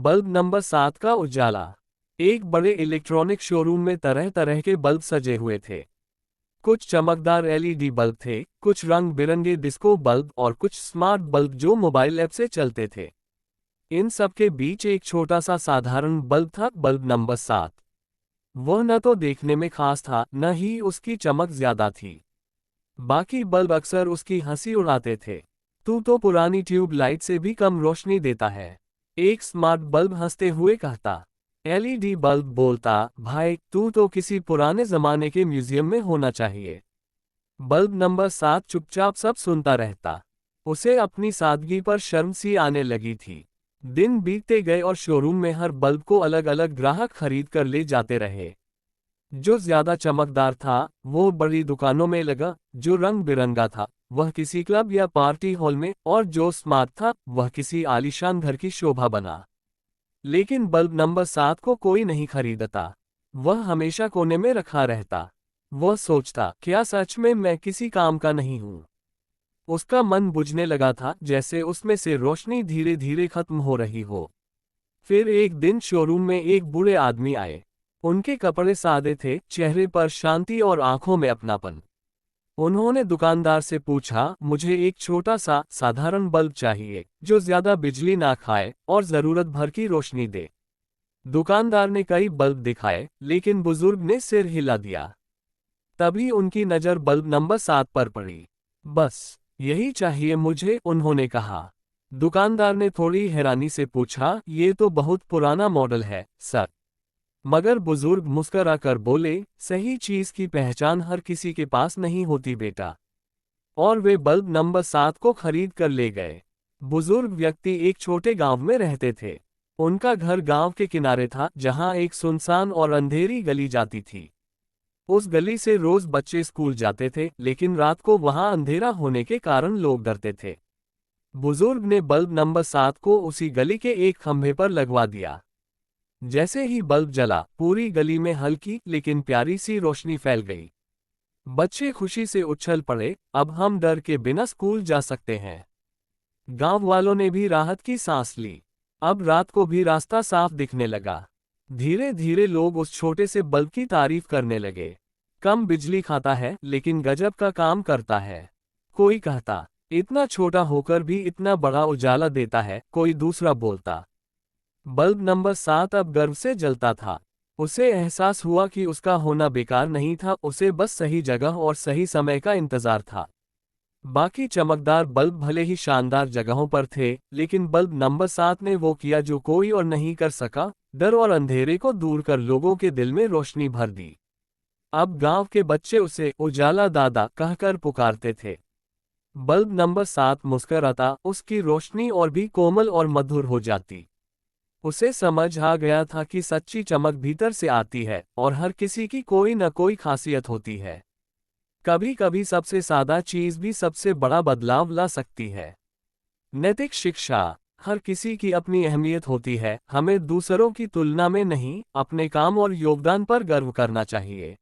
Bulb number 7 का उजाला। एक बड़े इलेक्ट्रॉनिक शोरूम में तरह तरह के बल्ब सजे हुए थे। कुछ चमकदार एलईडी बल्ब थे, कुछ रंग बिरंगे डिस्को बल्ब और कुछ स्मार्ट बल्ब जो मोबाइल ऐप से चलते थे। इन सब के बीच एक छोटा सा साधारण बल्ब था, बल्ब नंबर 7। वह न तो देखने में खास था, न ही उसकी चमक ज्यादा थी। बाकी बल्ब अक्सर उसकी हंसी उड़ाते थे। तू तो पुरानी ट्यूब लाइट से भी कम रोशनी देता है, एक स्मार्ट बल्ब हंसते हुए कहता। एलईडी बल्ब बोलता, भाई तू तो किसी पुराने जमाने के म्यूजियम में होना चाहिए। बल्ब नंबर 7 चुपचाप सब सुनता रहता। उसे अपनी सादगी पर शर्म सी आने लगी थी। दिन बीतते गए और शोरूम में हर बल्ब को अलग अलग ग्राहक खरीद कर ले जाते रहे। जो ज्यादा चमकदार था वो बड़ी दुकानों में लगा, जो रंग बिरंगा था वह किसी क्लब या पार्टी हॉल में, और जो स्मार्ट था वह किसी आलीशान घर की शोभा बना। लेकिन बल्ब नंबर 7 को कोई नहीं खरीदता। वह हमेशा कोने में रखा रहता। वह सोचता, क्या सच में मैं किसी काम का नहीं हूँ। उसका मन बुझने लगा था, जैसे उसमें से रोशनी धीरे धीरे खत्म हो रही हो। फिर एक दिन शोरूम में एक बूढ़े आदमी आए। उनके कपड़े सादे थे, चेहरे पर शांति और आंखों में अपनापन। उन्होंने दुकानदार से पूछा, मुझे एक छोटा सा साधारण बल्ब चाहिए जो ज्यादा बिजली ना खाए और जरूरत भर की रोशनी दे। दुकानदार ने कई बल्ब दिखाए, लेकिन बुजुर्ग ने सिर हिला दिया। तभी उनकी नजर बल्ब नंबर 7 पर पड़ी। बस यही चाहिए मुझे, उन्होंने कहा। दुकानदार ने थोड़ी हैरानी से पूछा, ये तो बहुत पुराना मॉडल है सर। मगर बुजुर्ग मुस्कराकर बोले, सही चीज की पहचान हर किसी के पास नहीं होती बेटा। और वे बल्ब नंबर 7 को खरीद कर ले गए। बुजुर्ग व्यक्ति एक छोटे गांव में रहते थे। उनका घर गांव के किनारे था, जहां एक सुनसान और अंधेरी गली जाती थी। उस गली से रोज बच्चे स्कूल जाते थे, लेकिन रात को वहां अंधेरा होने के कारण लोग डरते थे। बुजुर्ग ने बल्ब नंबर 7 को उसी गली के एक खंभे पर लगवा दिया। जैसे ही बल्ब जला, पूरी गली में हल्की लेकिन प्यारी सी रोशनी फैल गई। बच्चे खुशी से उछल पड़े, अब हम डर के बिना स्कूल जा सकते हैं। गांव वालों ने भी राहत की सांस ली। अब रात को भी रास्ता साफ दिखने लगा। धीरे धीरे लोग उस छोटे से बल्ब की तारीफ करने लगे। कम बिजली खाता है लेकिन गजब का काम करता है। कोई कहता, इतना छोटा होकर भी इतना बड़ा उजाला देता है। कोई दूसरा बोलता। बल्ब नंबर 7 अब गर्व से जलता था। उसे एहसास हुआ कि उसका होना बेकार नहीं था, उसे बस सही जगह और सही समय का इंतजार था। बाकी चमकदार बल्ब भले ही शानदार जगहों पर थे, लेकिन बल्ब नंबर 7 ने वो किया जो कोई और नहीं कर सका, डर और अंधेरे को दूर कर लोगों के दिल में रोशनी भर दी। अब गांव के बच्चे उसे उजाला दादा कहकर पुकारते थे। बल्ब नंबर 7 मुस्कुराता, उसकी रोशनी और भी कोमल और मधुर हो जाती। उसे समझ आ गया था कि सच्ची चमक भीतर से आती है और हर किसी की कोई न कोई खासियत होती है। कभी कभी सबसे सादा चीज भी सबसे बड़ा बदलाव ला सकती है। नैतिक शिक्षा। हर किसी की अपनी अहमियत होती है, हमें दूसरों की तुलना में नहीं, अपने काम और योगदान पर गर्व करना चाहिए।